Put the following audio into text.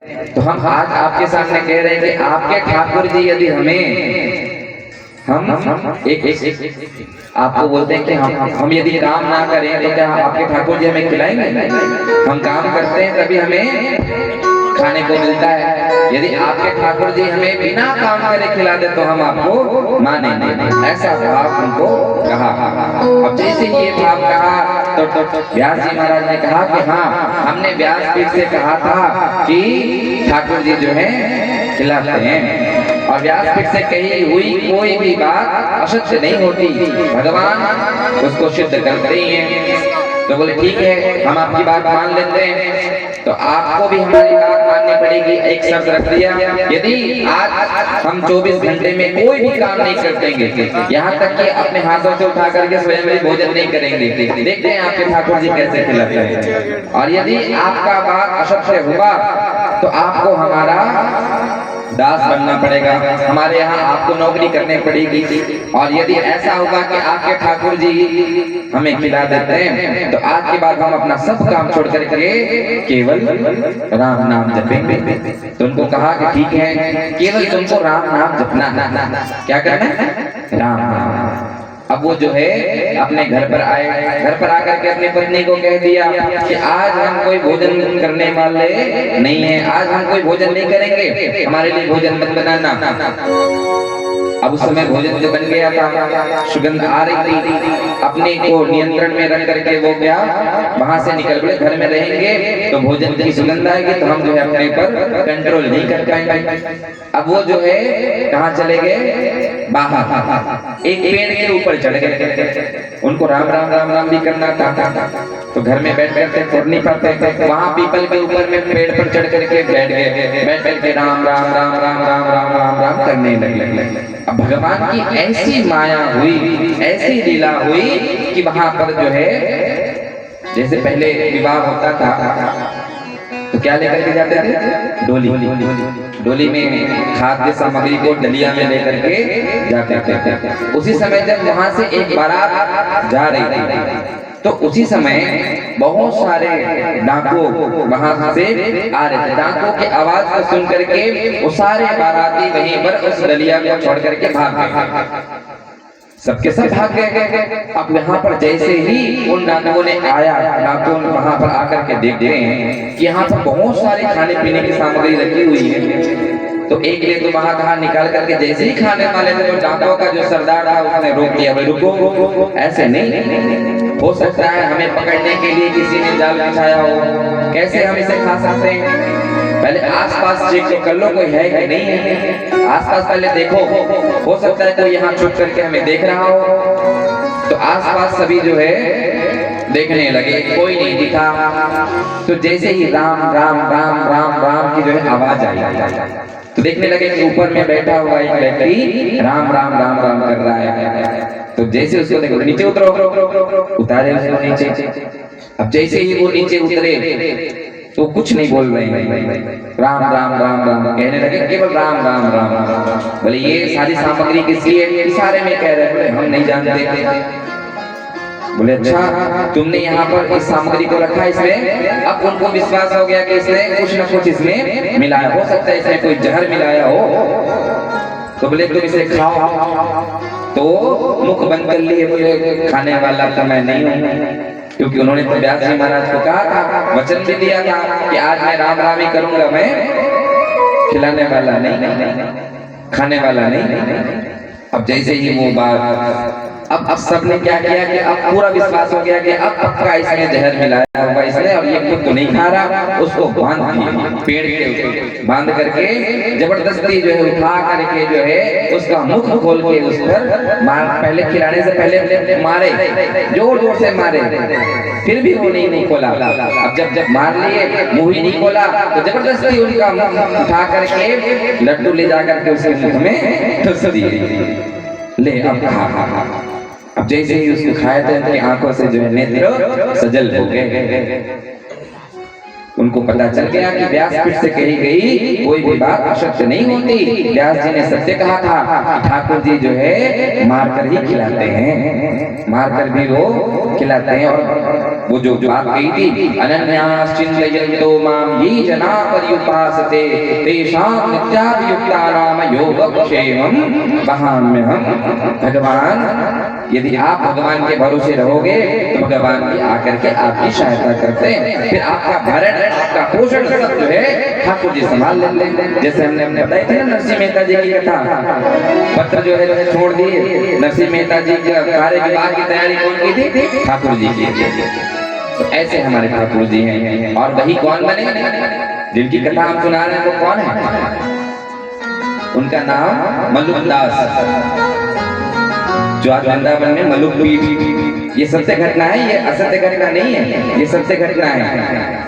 तो हम आज आपके सामने कह रहे हैं कि आपके ठाकुर जी यदि हमें हम आपको बोलते हैं कि हम यदि काम ना करें तो क्या आपके ठाकुर जी हमें खिलाएंगे? हम काम करते हैं तभी हमें खाने को मिलता है। यदि आपके ठाकुर जी हमें बिना काम करे खिला दे तो हम आपको मानेंगे। ऐसा भाव उनको कहा। अब जैसे ये भाव कहा तो व्यास जी महाराज ने कहा कि हाँ, हमने व्यासपीठ से कहा था कि ठाकुर जी जो है खिलाते हैं, और व्यासपीठ से कही हुई कोई भी बात असत्य नहीं होती, भगवान उसको सिद्ध करते ही हैं। तो बोले ठीक है, हम आपकी बात मान लेते हैं, तो आपको भी हमारी बात माननी पड़ेगी। एक शर्त रख दिया, यदि आज हम 24 घंटे में कोई भी काम नहीं कर देंगे, यहाँ तक कि अपने हाथों से उठा करके स्वयं भी भोजन नहीं करेंगे, देखते हैं आपके ठाकुर जी कैसे खिलाते हैं। और यदि आपका बात असत्य हुआ तो आपको हमारा दास बनना पड़ेगा, हमारे यहाँ आपको नौकरी करनी पड़ेगी। और यदि ऐसा होगा कि आपके ठाकुर जी हमें खिला देते हैं तो आज के बाद हम अपना सब काम छोड़ करके केवल राम नाम जपेंगे। तो उनको कहा कि ठीक है, केवल तुमको राम नाम जपना, क्या करना है? राम नाम। अब वो जो है अपने घर पर आए, घर पर आकर के अपनी पत्नी को कह दिया कि आज हम कोई भोजन करने वाले नहीं है, आज हम कोई भोजन नहीं करेंगे, हमारे लिए भोजन मत बनाना। अब उस समय भोजन जो बन गया था, सुगंध आ रही थी, अपने को नियंत्रण में रख करके वो क्या वहां से निकल गए। घर में रहेंगे तो भोजन की सुगंध आएगी तो हम जो है अपने पर कंट्रोल नहीं कर पाएंगे। अब वो जो है कहाँ चले गए? बाहर एक पेड़ के ऊपर चढ़ गए। उनको राम राम राम राम भी करना था, तो घर में बैठ करके पढ़ नहीं पाते थे, वहां पीपल के ऊपर में पेड़ पर चढ़ करके बैठ गए, बैठ करके राम राम राम राम राम राम राम राम करने लगे। अब भगवान की ऐसी माया हुई, ऐसी लीला हुई कि वहां पर जो है जैसे पहले विवाह होता था तो क्या लेकर के जाते थे? डोली। डोली में खाद्य सामग्री को डलिया में लेकर के जाते थे। उसी समय जब वहां से एक बारात जा रही थी तो उसी समय बहुत सारे डाकू वहां से आ रहे थे। डाकू की आवाज को सुन करके वो सारे बाराती वहीं पर उस डलिया को छोड़ करके भाग गए, सबके सब भाग गए। अब यहाँ पर जैसे ही उन डाकुओं ने आया, डाकुओं वहां पर आकर के देखते हैं कि यहाँ पर बहुत सारे खाने पीने की सामग्री रखी हुई है, तो एक ने तो वहां कहा निकाल करके, जैसे ही खाने वाले थे तो डाकुओं का जो सरदार था उसने रोक दिया, भाई रुको, ऐसे नहीं हो सकता है, हमें पकड़ने के लिए किसी ने जाल बिछाया हो, कैसे हम इसे खा सकते हैं? पहले आसपास चेक तो कर लो कोई है कि नहीं है, आसपास पहले देखो, हो सकता है कोई यहाँ छुप करके हमें देख रहा हो। तो आसपास सभी जो है देखने लगे, कोई नहीं दिखा। तो जैसे ही राम राम राम राम राम की जो है आवाज आई तो देखने लगे कि ऊपर में बैठा हुआ एक व्यक्ति राम राम राम राम कर रहा है। तो जैसे उसको देखो, नीचे उतरो, उतारे उसको नीचे। अब जैसे ही वो नीचे उतरे तो कुछ नहीं बोल रहे हैं, राम राम राम राम कहने लगे, केवल राम राम राम। बोले ये सारी सामग्री किसकी है? इशारे में कह रहे, बोले हम नहीं जानते। बोले अच्छा, तुमने यहाँ पर इस सामग्री को रखा इसमें? अब उनको विश्वास हो गया कि इसने कुछ न कुछ इसमें मिलाया, हो सकता है इसमें कोई जहर मिलाया हो। तो बोले तुम इसे खाओ। तो मुख बंद कर लिए, बोले खाने वाला तो मैं नहीं हूँ, क्योंकि उन्होंने तो व्यास जी महाराज को कहा था, वचन भी दिया था कि आज मैं राम राम ही करूंगा, मैं खिलाने वाला नहीं, खाने वाला नहीं। अब जैसे ही वो बात, अब सबने क्या किया कि अब पूरा विश्वास हो गया कि अब पक्का इसमें जहर मिलाया होगा इसने, और ये खुद तो नहीं खा रहा, उसको बांध दिया पेड़ के, बांध करके जबरदस्ती जो है उठा करके जो है उसका मुख खोल के उस पर मार, पहले खिलाने से पहले मारे, जोर जोर से मारे, फिर भी वो नहीं खोला। अब जब मार लिए, मुंह ही नहीं खोला, तो जबरदस्ती उनका मुंह उठा करके लड्डू ले जा करके उसके मुंह में ठुस दिए, ले अब खा। अब जैसे ही उसको खाया तो उनकी आंखों से जो है नेत्र सजल हो गए। उनको पता चल गया कि व्यासपीठ से कही गई कोई भी बात असत्य नहीं होती। व्यास जी ने सत्य कहा था कि ठाकुर जी जो है मारकर ही खिलाते हैं, मारकर भी वो खिलाते हैं। और वो जो बात कही थी, अनन्याश्चिन्तयन्तो मां ये जना पर्युपासते तेषां नित्याभियुक्तानां योगक्षेमं वहाम्यहम्। भगवान, यदि आप भगवान के भरोसे रहोगे तो भगवान भी आकर के आपकी सहायता करते हैं, फिर आपका भरण आपका पोषण सब जो है ठाकुर जी संभाल लेते हैं। जैसे हमने बताया था ना नरसिंह मेहता जी की कथा, पत्र जो है छोड़ दिए, नरसिंह मेहता जी का कार्य विवाह की तैयारी कौन की थी? ठाकुर जी की। तो ऐसे हमारे ठाकुर जी हैं। और वही कौन बने जिनकी कथा हम सुना रहे हैं, वो कौन है? उनका नाम मल्लुक दास, जो आज वृंदावन में मल्लुक पीठ। ये सत्य घटना है, ये असत्य घटना नहीं है, ये सत्य घटना है।